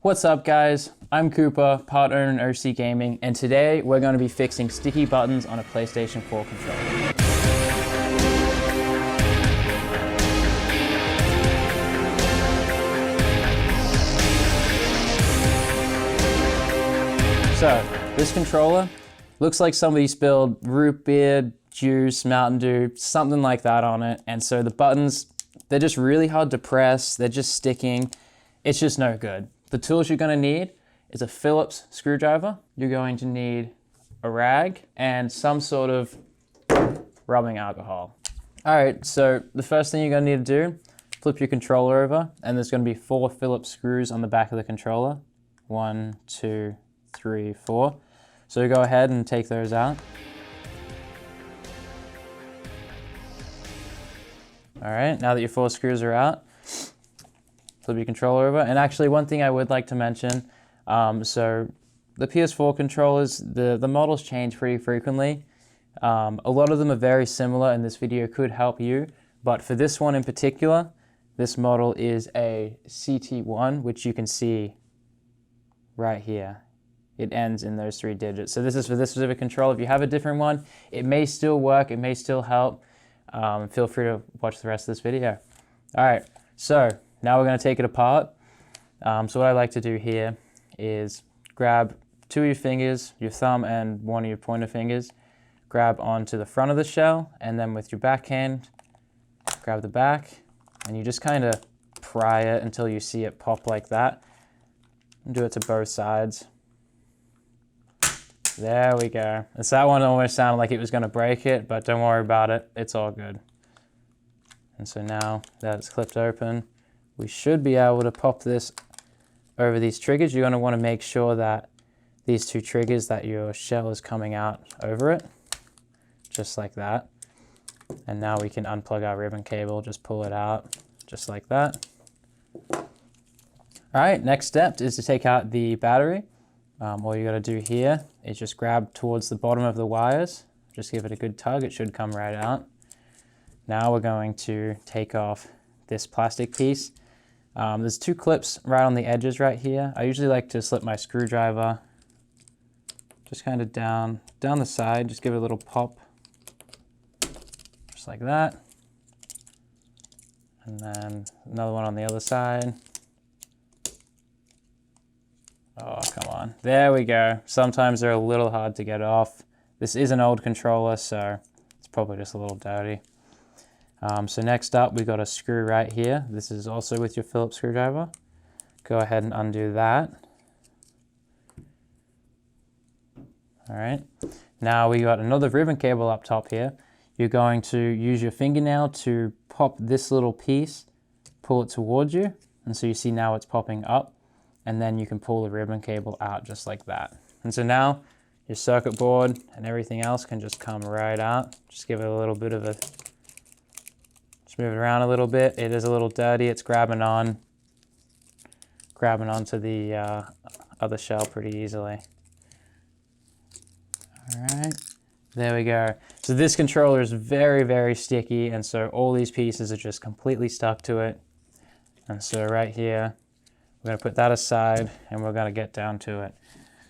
What's up guys, I'm Cooper, part owner in OC Gaming, and today we're going to be fixing sticky buttons on a PlayStation 4 controller. So, this controller looks like somebody spilled root beer, juice, Mountain Dew, something like that on it, and so the buttons, they're just really hard to press, they're just sticking, it's just no good. The tools you're going to need is a Phillips screwdriver. You're going to need a rag and some sort of rubbing alcohol. All right, so the first thing you're going to need to do, flip your controller over, and there's going to be 4 Phillips screws on the back of the controller. 1, 2, 3, 4. So go ahead and take those out. All right, now that your 4 screws are out, flip your controller over. And actually, one thing I would like to mention, so the PS4 controllers, the models change pretty frequently. A lot of them are very similar, and this video could help you. But for this one in particular, this model is a CT1, which you can see right here. It ends in those 3 digits. So this is for this specific controller. If you have a different one, it may still work, it may still help. Feel free to watch the rest of this video. All right, so now we're going to take it apart. So what I like to do here is grab 2 of your fingers, your thumb and 1 of your pointer fingers, grab onto the front of the shell, and then with your backhand, grab the back, and you just kind of pry it until you see it pop like that. And do it to both sides. There we go. And so that one almost sounded like it was going to break it, but don't worry about it. It's all good. And so now that it's clipped open, we should be able to pop this over these triggers. You're going to want to make sure that these 2 triggers, that your shell is coming out over it, just like that. And now we can unplug our ribbon cable, just pull it out, just like that. All right, next step is to take out the battery. All you got to do here is just grab towards the bottom of the wires, just give it a good tug, it should come right out. Now we're going to take off this plastic piece. There's 2 clips right on the edges right here. I usually like to slip my screwdriver just kind of down the side, just give it a little pop, just like that. And then another one on the other side. Oh, come on. There we go. Sometimes they're a little hard to get off. This is an old controller, so it's probably just a little dirty. So next up, we got a screw right here. This is also with your Phillips screwdriver. Go ahead and undo that. All right. Now we got another ribbon cable up top here. You're going to use your fingernail to pop this little piece, pull it towards you, and so you see now it's popping up, and then you can pull the ribbon cable out just like that. And so now your circuit board and everything else can just come right out. Just give it a little bit of a, just move it around a little bit. It is a little dirty, it's grabbing onto the other shell pretty easily. All right, there we go. So this controller is very, very sticky, and so all these pieces are just completely stuck to it. And so right here, we're going to put that aside, and we're going to get down to it.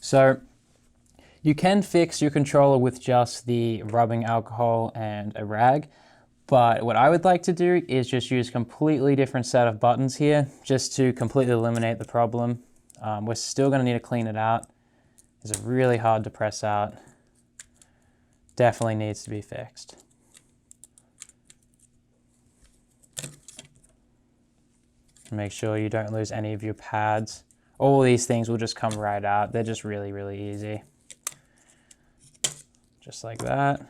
So you can fix your controller with just the rubbing alcohol and a rag, but what I would like to do is just use a completely different set of buttons here, just to completely eliminate the problem. We're still going to need to clean it out. It's really hard to press out. Definitely needs to be fixed. Make sure you don't lose any of your pads. All these things will just come right out. They're just really, really easy. Just like that.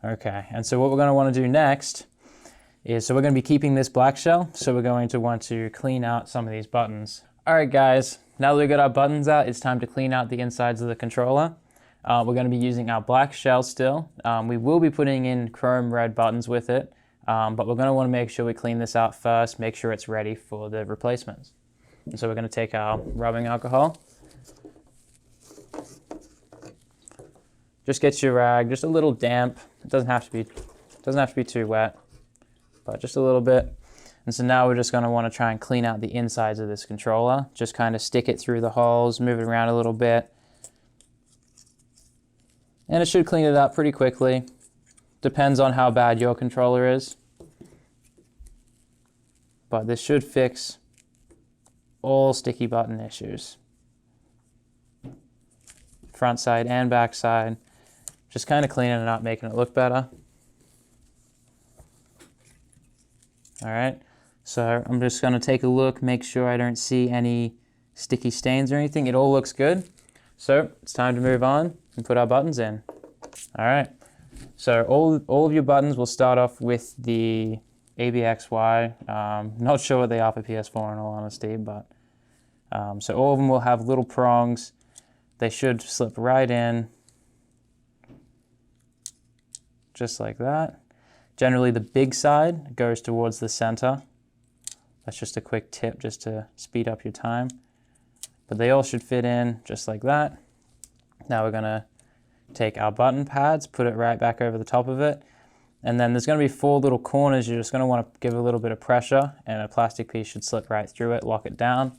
Okay, and so what we're going to want to do next is, so we're going to be keeping this black shell, so we're going to want to clean out some of these buttons. All right, guys, now that we've got our buttons out, it's time to clean out the insides of the controller. We're going to be using our black shell still. We will be putting in chrome red buttons with it. But we're going to want to make sure we clean this out first, make sure it's ready for the replacements. And so we're going to take our rubbing alcohol. Just get your rag, just a little damp. It doesn't have to be too wet, but just a little bit. And so now we're just going to want to try and clean out the insides of this controller. Just kind of stick it through the holes, move it around a little bit. And it should clean it up pretty quickly. Depends on how bad your controller is. But this should fix all sticky button issues. Front side and back side. Just kind of cleaning it up, making it look better. All right, so I'm just gonna take a look, make sure I don't see any sticky stains or anything. It all looks good. So it's time to move on and put our buttons in. All right, so all of your buttons will start off with the ABXY. Not sure what they are for PS4 in all honesty, but so all of them will have little prongs. They should slip right in, just like that. Generally the big side goes towards the center. That's just a quick tip just to speed up your time. But they all should fit in just like that. Now we're gonna take our button pads, put it right back over the top of it. And then there's gonna be 4 little corners. You're just gonna wanna give a little bit of pressure and a plastic piece should slip right through it, lock it down.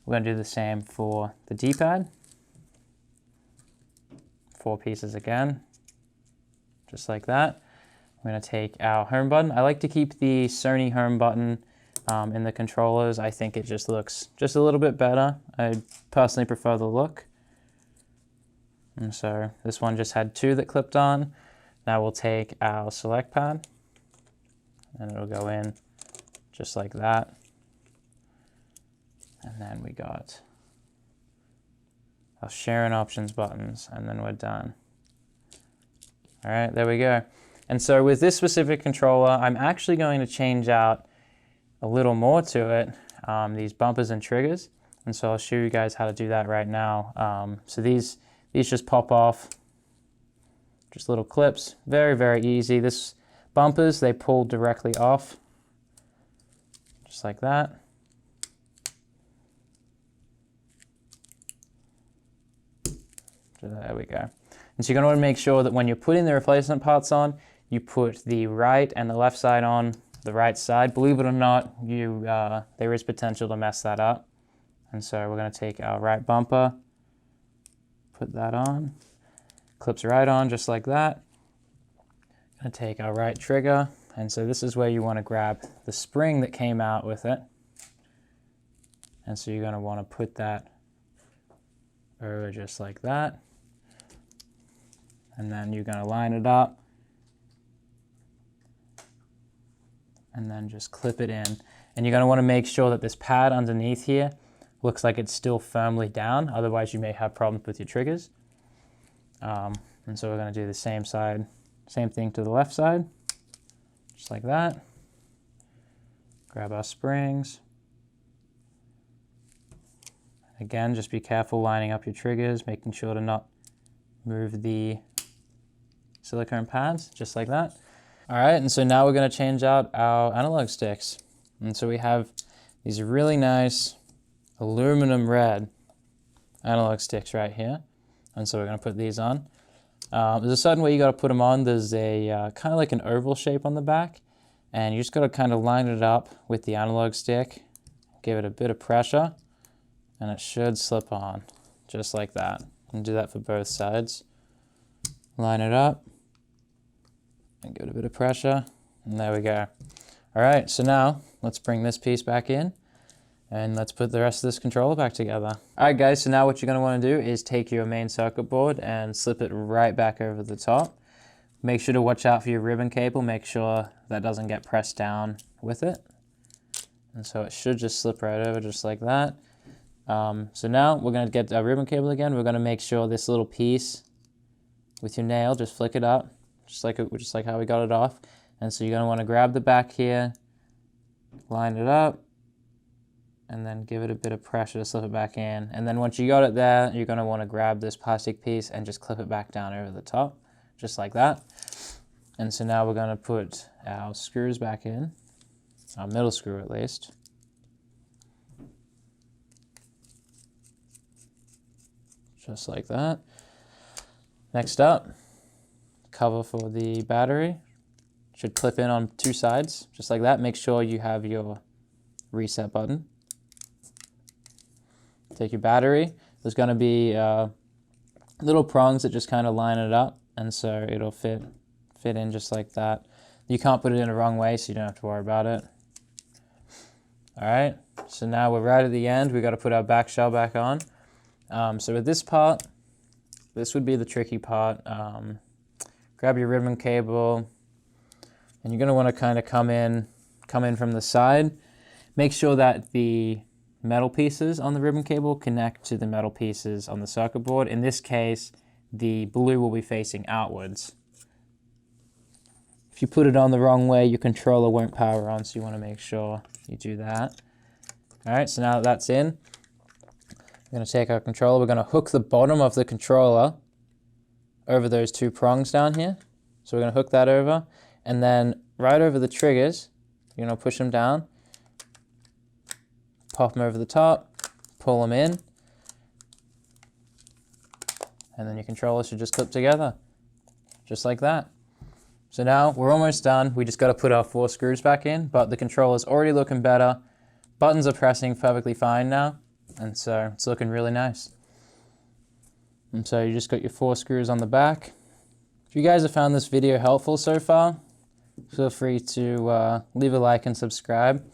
We're gonna do the same for the D-pad. 4 pieces again, just like that. I'm going to take our home button. I like to keep the Sony home button in the controllers. I think it just looks just a little bit better. I personally prefer the look. And so this one just had 2 that clipped on. Now we'll take our select pad and it'll go in just like that. And then we got our share and options buttons, and then we're done. All right, there we go. And so with this specific controller, I'm actually going to change out a little more to it, these bumpers and triggers. And so I'll show you guys how to do that right now. So these just pop off, just little clips, very, very easy. This bumpers, they pull directly off, just like that. There we go. And so you're going to want to make sure that when you're putting the replacement parts on, you put the right and the left side on the right side. Believe it or not, there is potential to mess that up. And so we're going to take our right bumper, put that on, clips right on just like that. Going to take our right trigger, and so this is where you want to grab the spring that came out with it. And so you're going to want to put that over just like that. And then you're going to line it up and then just clip it in. And you're going to want to make sure that this pad underneath here looks like it's still firmly down. Otherwise, you may have problems with your triggers. And so we're going to do the same thing to the left side, just like that. Grab our springs. Again, just be careful lining up your triggers, making sure to not move the silicone pads, just like that. All right, and so now we're going to change out our analog sticks. And so we have these really nice aluminum red analog sticks right here. And so we're going to put these on. There's a certain way you got to put them on. There's a kind of like an oval shape on the back. And you just got to kind of line it up with the analog stick, give it a bit of pressure, and it should slip on just like that. And do that for both sides. Line it up and give it a bit of pressure, and there we go. All right, so now let's bring this piece back in and let's put the rest of this controller back together. All right guys, so now what you're gonna wanna do is take your main circuit board and slip it right back over the top. Make sure to watch out for your ribbon cable, make sure that doesn't get pressed down with it. And so it should just slip right over just like that. So now we're gonna get our ribbon cable again. We're gonna make sure this little piece with your nail, just flick it up, just like how we got it off. And so you're gonna wanna grab the back here, line it up, and then give it a bit of pressure to slip it back in. And then once you got it there, you're gonna wanna grab this plastic piece and just clip it back down over the top, just like that. And so now we're gonna put our screws back in, our middle screw at least. Just like that. Next up, cover for the battery, Should clip in on 2 sides, just like that. Make sure you have your reset button. Take your battery. There's going to be little prongs that just kind of line it up, and so it'll fit in just like that. You can't put it in the wrong way, so you don't have to worry about it. All right, so now we're right at the end. We've got to put our back shell back on. So with this part, this would be the tricky part. Grab your ribbon cable, and you're going to want to kind of come in from the side. Make sure that the metal pieces on the ribbon cable connect to the metal pieces on the circuit board. In this case, the blue will be facing outwards. If you put it on the wrong way, your controller won't power on, so you want to make sure you do that. All right, so now that that's in, we're going to take our controller. We're going to hook the bottom of the controller over those 2 prongs down here. So we're going to hook that over, and then right over the triggers, you're going to push them down, pop them over the top, pull them in, and then your controller should just clip together, just like that. So now we're almost done. We just got to put our 4 screws back in, but the controller's already looking better. Buttons are pressing perfectly fine now, and so it's looking really nice. And so you just got your 4 screws on the back. If you guys have found this video helpful so far, feel free to leave a like and subscribe.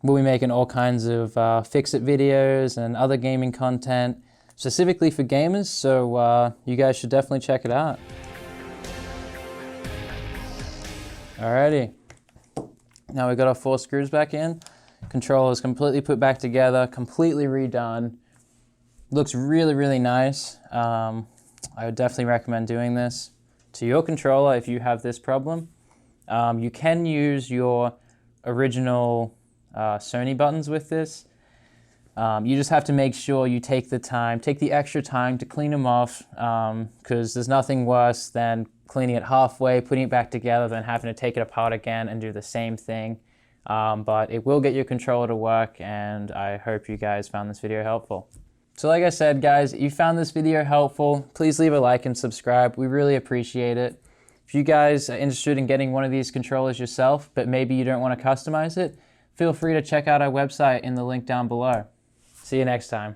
We'll be making all kinds of fix-it videos and other gaming content specifically for gamers, so you guys should definitely check it out. Alrighty, now we've got our 4 screws back in. Controller is completely put back together, completely redone. Looks really, really nice. I would definitely recommend doing this to your controller if you have this problem. You can use your original Sony buttons with this. You just have to make sure you take the extra time to clean them off, because there's nothing worse than cleaning it halfway, putting it back together, then having to take it apart again and do the same thing. But it will get your controller to work, and I hope you guys found this video helpful. So like I said, guys, if you found this video helpful, please leave a like and subscribe. We really appreciate it. If you guys are interested in getting one of these controllers yourself, but maybe you don't want to customize it, feel free to check out our website in the link down below. See you next time.